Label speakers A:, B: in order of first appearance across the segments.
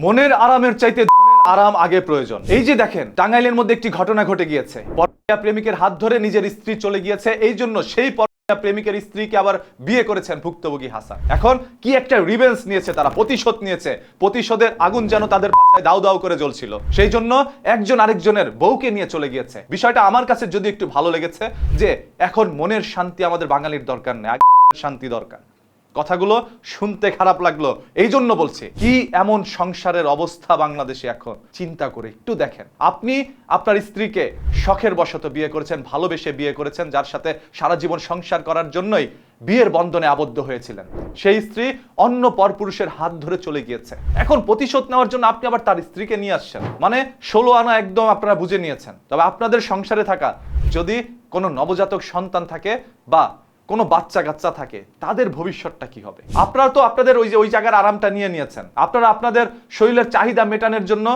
A: মনের আরামের চাইতে ধনের আরাম আগে প্রয়োজন। এই যে দেখেন, টাঙ্গাইলের মধ্যে একটি ঘটনা ঘটে গিয়েছে। পরকীয়া প্রেমিকের হাত ধরে নিজের স্ত্রী চলে গিয়েছে, এই জন্য সেই পরকীয়া প্রেমিকের স্ত্রীকে আবার বিয়ে করেছেন ভুক্তভোগী হাসান। এখন কি একটা রিভেঞ্জ নিয়েছে, তারা প্রতিশোধ নিয়েছে। প্রতিশোধের আগুন যেন তাদের পাছায় দাউ দাউ করে জ্বলছিল, সেই জন্য একজন আরেকজনের বউকে নিয়ে চলে গিয়েছে। বিষয়টা আমার কাছে যদি একটু ভালো লেগেছে যে এখন মনের শান্তি আমাদের বাঙালির দরকার নেই, শান্তি দরকার। কথাগুলো শুনতে খারাপ লাগলো, এই জন্য বলছি। কি এমন সংসারের অবস্থা বাংলাদেশে এখন, চিন্তা করে একটু দেখেন। আপনি আপনার স্ত্রীকে শখের বশত বিয়ে করেছেন, ভালোবেসে বিয়ে করেছেন, যার সাথে সারা জীবন সংসার করার জন্যই বিয়ের বন্ধনে আবদ্ধ হয়েছিলেন। সেই স্ত্রী অন্য পরপুরুষের হাত ধরে চলে গিয়েছে। এখন প্রতিশোধ নেওয়ার জন্য আপনি আবার তার স্ত্রীকে নিয়ে আসছেন, মানে 16 আনা একদম আপনারা বুঝে নিয়েছেন। তবে আপনাদের সংসারে থাকা যদি কোনো নবজাতক সন্তান থাকে বা কোনো বাচ্চা কাচ্চা থাকে, তাদের ভবিষ্যৎটা কি হবে? আপনারা তো আপনাদের ওই জায়গার আরামটা নিয়ে নিয়েছেন, আপনারা আপনাদের শরীরের চাহিদা মেটানোর জন্য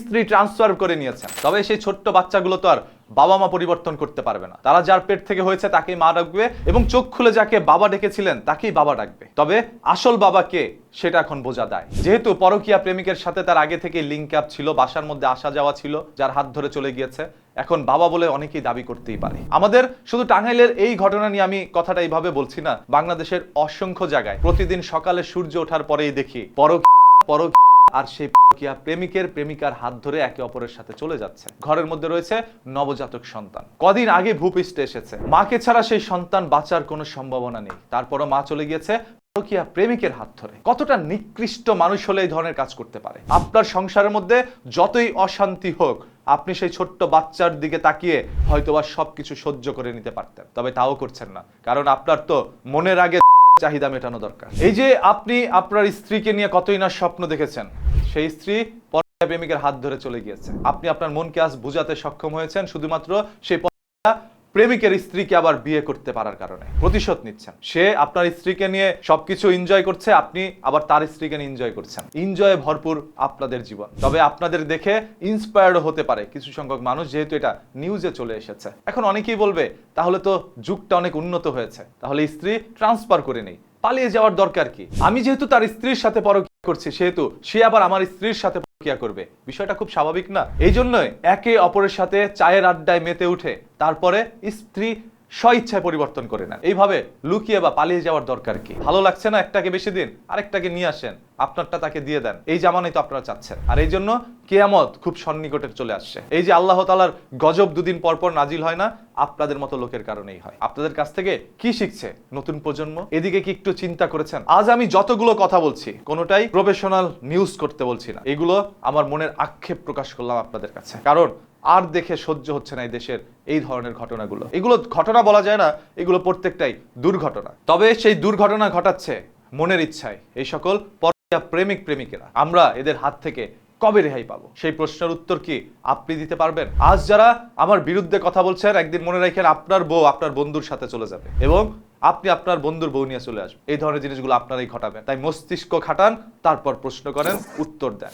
A: স্ত্রী ট্রান্সফার করে নিয়েছেন। তবে সেই ছোট্ট বাচ্চাগুলো তো আর বাবা মা পরিবর্তন করতে পারবে না। তারা যার পেট থেকে হয়েছে তাকেই মা ডাকবে, এবং চোখ খুলে যাকে বাবা ডেকেছিলেন তাকেই বাবা ডাকবে। তবে আসল বাবা কে সেটা এখন বোঝা দেয়। যেহেতু পরকীয়া প্রেমিকের সাথে তার আগে থেকে লিঙ্ক আপ ছিল, বাসার মধ্যে আসা যাওয়া ছিল, যার হাত ধরে চলে গিয়েছে, এখন বাবা বলে অনেকেই দাবি করতেই পারে। আমাদের শুধু টাঙ্গাইলের এই ঘটনা নিয়ে আমি কথাটা এইভাবে বলছি না, বাংলাদেশের অসংখ্য জায়গায় প্রতিদিন সকালে সূর্য ওঠার পরেই দেখি পরকীয়া আর সেই পরকীয়া প্রেমিকের প্রেমিকার হাত ধরে একে অপরের সাথে চলে যাচ্ছে। ঘরের মধ্যে রয়েছে নবজাতক সন্তান। কদিন আগে ভূপৃষ্ঠে এসেছে, মাকে ছাড়া সেই সন্তান বাঁচার কোনো সম্ভাবনা নেই, তারপরও মা চলে গিয়েছে পরকীয়া প্রেমিকের হাত ধরে। কতটা নিকৃষ্ট মানুষ হলে এই ধরনের কাজ করতে পারে? আপনার সংসারের মধ্যে যতই অশান্তি হোক, আপনি সেই ছোট্ট বাচ্চার দিকে তাকিয়ে হয়তোবা সবকিছু সহ্য করে নিতে পারতেন, তবে তাও করছেন না, কারণ আপনার তো মনের আগে চাহিদা মেটানো দরকার। এই যে আপনি আপনার স্ত্রীকে নিয়ে কতই না স্বপ্ন দেখেছেন, সেই স্ত্রী পরকীয়া প্রেমিকের হাত ধরে চলে গিয়েছে। আপনি আপনার মনকে আজ বুঝাতে সক্ষম হয়েছেন শুধুমাত্র সেই পরকীয়া প্রেমিকের স্ত্রীকে আবার বিয়ে করতে পারার কারণে। প্রতিশোধ নিচ্ছেন। সে আপনার স্ত্রীকে নিয়ে সবকিছু এনজয় করছে, আপনি আবার তার স্ত্রীকে নিয়ে এনজয় করছেন। এনজয়ে ভরপুর আপনাদের জীবন। তবে আপনাদের দেখে ইন্সপায়ার্ড হতে পারে কিছু সংখ্যক মানুষ, যেহেতু এটা নিউজে চলে এসেছে। এখন অনেকেই বলবে, তাহলে তো যুগটা অনেক উন্নত হয়েছে, তাহলে স্ত্রী ট্রান্সফার করে নেই, পালিয়ে যাওয়ার দরকার কি? আমি যেহেতু তার স্ত্রীর সাথে পরকীয়া করছি, সেহেতু সে আবার আমার স্ত্রীর সাথে পরকীয়া করবে। বিষয়টা খুব স্বাভাবিক না? এই জন্যই একে অপরের সাথে চায়ের আড্ডায় মেতে উঠে তারপরে স্ত্রী স্বইচ্ছায় পরিবর্তন করে না। এইভাবে লুকিয়ে বা পালিয়ে যাওয়ার দরকার কি? ভালো লাগছে না একটাকে বেশি দিন, আরেকটাকে নিয়ে আসেন, আপনারটা তাকে দিয়ে দেন। এই জামানাই তো আপনারা চাচ্ছেন। আর এই জন্য কিয়ামত খুব সন্নিকটে চলে আসছে। এই যে আল্লাহ তাআলার গজব দুদিন পর পর নাজিল হয় না, আপনাদের মতো লোকের কারণেই হয়। আপনাদের কাছ থেকে কি শিখছে নতুন প্রজন্ম? এদিকে কি একটু চিন্তা করেছেন? আজ আমি যতগুলো কথা বলছি, কোনোটাই প্রফেশনাল নিউজ করতে বলছি না, এগুলো আমার মনের আক্ষেপ প্রকাশ করলাম আপনাদের কাছে। কারণ আর দেখে সহ্য হচ্ছে না এই দেশের এই ধরনের ঘটনাগুলো। এগুলো ঘটনা বলা যায় না, এগুলো প্রত্যেকটাই দুর্ঘটনা। তবে সেই দুর্ঘটনা ঘটাচ্ছে মনের ইচ্ছায় এই সকল পরকীয়া প্রেমিক প্রেমিকেরা। আমরা এদের হাত থেকে কবে রেহাই পাবো? সেই প্রশ্নের উত্তর কি আপনি দিতে পারবেন? আজ যারা আমার বিরুদ্ধে কথা বলছেন, একদিন মনে রাখেন আপনার বউ আপনার বন্ধুর সাথে চলে যাবে, এবং আপনি আপনার বন্ধুর বউ নিয়ে চলে আসবেন। এই ধরনের জিনিসগুলো আপনারাই ঘটাবেন। তাই মস্তিষ্ক খাটান, তারপর প্রশ্ন করেন, উত্তর দেন।